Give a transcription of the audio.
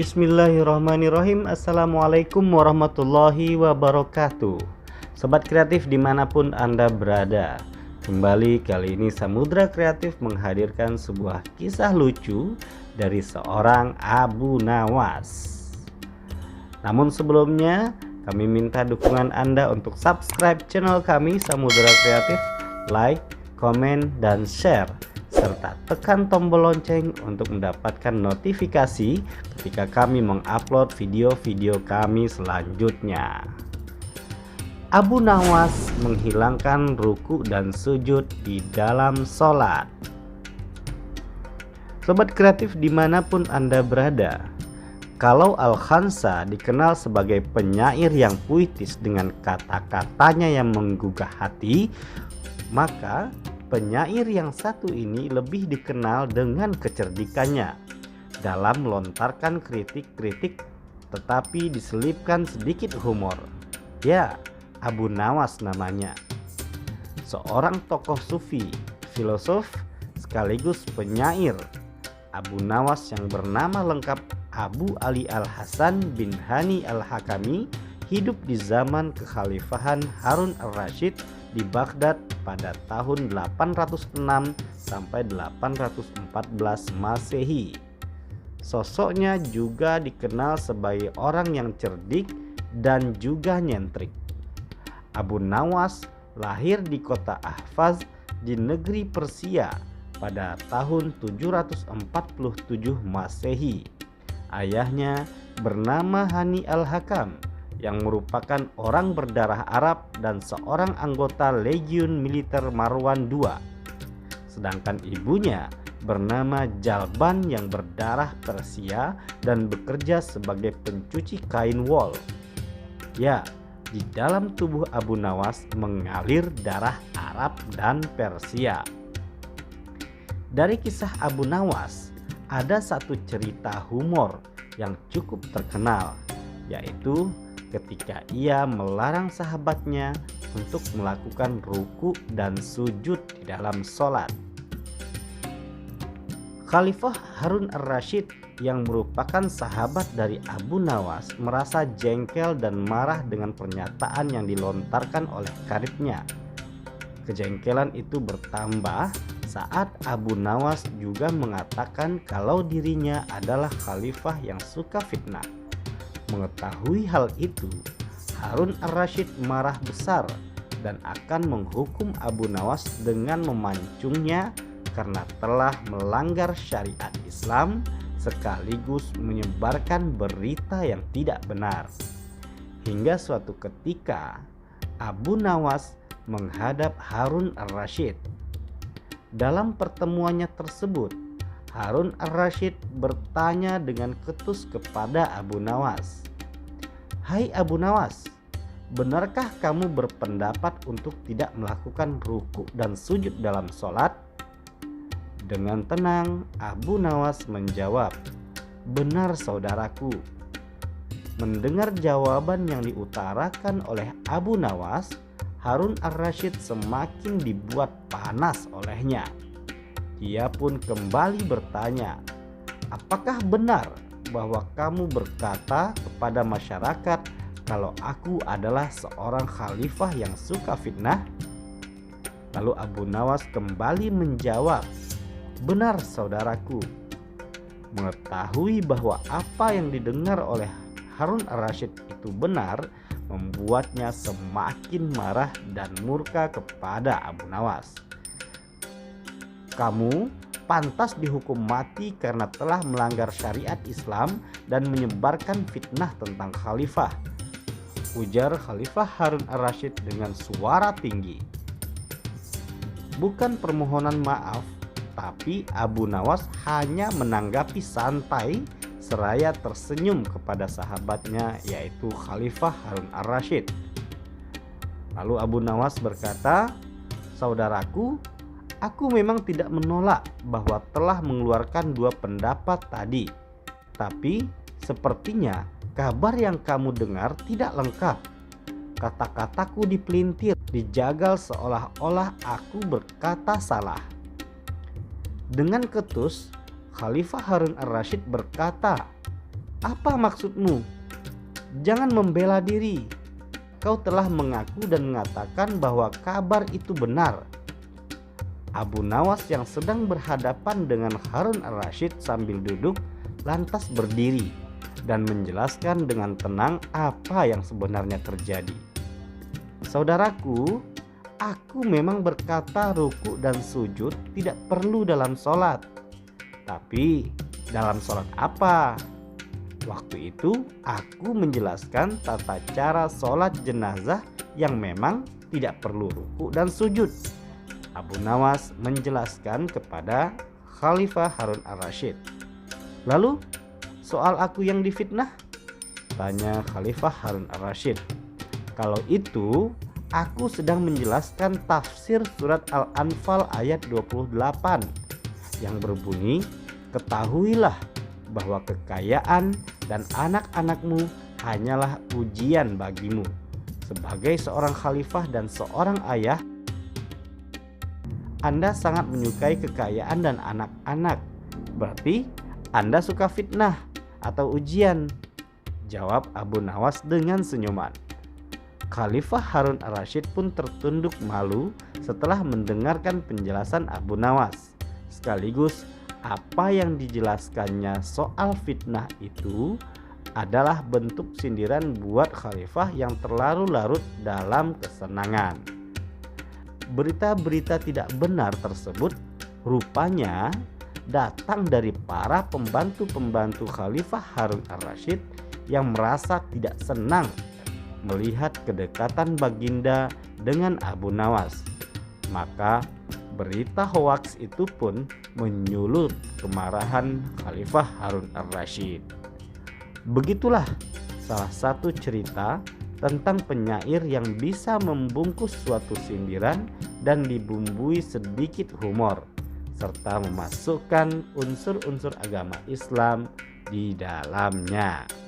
Bismillahirrahmanirrahim. Assalamualaikum warahmatullahi wabarakatuh. Sobat kreatif dimanapun Anda berada, kembali kali ini Samudra Kreatif menghadirkan sebuah kisah lucu dari seorang Abu Nawas. Namun sebelumnya kami minta dukungan Anda untuk subscribe channel kami Samudra Kreatif, like, komen, dan share, serta tekan tombol lonceng untuk mendapatkan notifikasi ketika kami mengupload video-video kami selanjutnya. Abu Nawas menghilangkan ruku dan sujud di dalam sholat. Sobat kreatif dimanapun Anda berada, kalau Al-Khansa dikenal sebagai penyair yang puitis dengan kata-katanya yang menggugah hati, maka penyair yang satu ini lebih dikenal dengan kecerdikannya dalam melontarkan kritik-kritik tetapi diselipkan sedikit humor. Ya, Abu Nawas namanya. Seorang tokoh sufi, filosof, sekaligus penyair. Abu Nawas yang bernama lengkap Abu Ali Al-Hasan bin Hani Al-Hakami hidup di zaman kekhalifahan Harun Ar-Rasyid di Baghdad pada tahun 806 sampai 814 Masehi. Sosoknya juga dikenal sebagai orang yang cerdik dan juga nyentrik. Abu Nawas lahir di kota Ahvaz di negeri Persia pada tahun 747 Masehi. Ayahnya bernama Hani Al-Hakam yang merupakan orang berdarah Arab dan seorang anggota Legiun Militer Marwan II. Sedangkan ibunya bernama Jalban yang berdarah Persia dan bekerja sebagai pencuci kain wol. Ya, di dalam tubuh Abu Nawas mengalir darah Arab dan Persia. Dari kisah Abu Nawas ada satu cerita humor yang cukup terkenal, yaitu ketika ia melarang sahabatnya untuk melakukan ruku dan sujud di dalam sholat. Khalifah Harun Ar-Rasyid yang merupakan sahabat dari Abu Nawas merasa jengkel dan marah dengan pernyataan yang dilontarkan oleh karibnya. Kejengkelan itu bertambah saat Abu Nawas juga mengatakan kalau dirinya adalah khalifah yang suka fitnah. Mengetahui hal itu, Harun Ar-Rasyid marah besar dan akan menghukum Abu Nawas dengan memancungnya karena telah melanggar syariat Islam sekaligus menyebarkan berita yang tidak benar. Hingga suatu ketika Abu Nawas menghadap Harun Ar-Rasyid. Dalam pertemuannya tersebut, Harun Ar-Rasyid bertanya dengan ketus kepada Abu Nawas, "Hai Abu Nawas, benarkah kamu berpendapat untuk tidak melakukan ruku dan sujud dalam sholat?" Dengan tenang, Abu Nawas menjawab, "Benar saudaraku." Mendengar jawaban yang diutarakan oleh Abu Nawas, Harun Ar-Rasyid semakin dibuat panas olehnya. Dia pun kembali bertanya, "Apakah benar bahwa kamu berkata kepada masyarakat kalau aku adalah seorang khalifah yang suka fitnah?" Lalu Abu Nawas kembali menjawab, "Benar saudaraku." Mengetahui bahwa apa yang didengar oleh Harun Ar-Rasyid itu benar, membuatnya semakin marah dan murka kepada Abu Nawas. "Kamu pantas dihukum mati karena telah melanggar syariat Islam dan menyebarkan fitnah tentang khalifah," ujar Khalifah Harun Ar-Rasyid dengan suara tinggi. Bukan permohonan maaf, tapi Abu Nawas hanya menanggapi santai seraya tersenyum kepada sahabatnya, yaitu Khalifah Harun Ar-Rasyid. Lalu Abu Nawas berkata, "Saudaraku, aku memang tidak menolak bahwa telah mengeluarkan dua pendapat tadi. Tapi sepertinya kabar yang kamu dengar tidak lengkap. Kata-kataku dipelintir, dijagal seolah-olah aku berkata salah." Dengan ketus, Khalifah Harun Ar-Rasyid berkata, Apa maksudmu? Jangan membela diri. Kau telah mengaku dan mengatakan bahwa kabar itu benar." Abu Nawas yang sedang berhadapan dengan Harun al-Rasyid sambil duduk lantas berdiri dan menjelaskan dengan tenang apa yang sebenarnya terjadi. "Saudaraku, aku memang berkata ruku dan sujud tidak perlu dalam sholat. Tapi dalam sholat apa? Waktu itu aku menjelaskan tata cara sholat jenazah yang memang tidak perlu ruku dan sujud." Abu Nawas menjelaskan kepada Khalifah Harun al-Rasyid. "Lalu soal aku yang difitnah?" tanya Khalifah Harun al-Rasyid. "Kalau itu aku sedang menjelaskan tafsir surat Al-Anfal ayat 28 yang berbunyi, 'Ketahuilah bahwa kekayaan dan anak-anakmu hanyalah ujian bagimu. Sebagai seorang khalifah dan seorang ayah, Anda sangat menyukai kekayaan dan anak-anak. Berarti Anda suka fitnah atau ujian?" jawab Abu Nawas dengan senyuman. Khalifah Harun al-Rasyid pun tertunduk malu setelah mendengarkan penjelasan Abu Nawas. Sekaligus apa yang dijelaskannya soal fitnah itu adalah bentuk sindiran buat khalifah yang terlalu larut dalam kesenangan. Berita-berita tidak benar tersebut rupanya datang dari para pembantu-pembantu Khalifah Harun al-Rasyid yang merasa tidak senang melihat kedekatan baginda dengan Abu Nawas. Maka berita hoaks itu pun menyulut kemarahan Khalifah Harun al-Rasyid. Begitulah salah satu cerita tentang penyair yang bisa membungkus suatu sindiran dan dibumbui sedikit humor, serta memasukkan unsur-unsur agama Islam di dalamnya.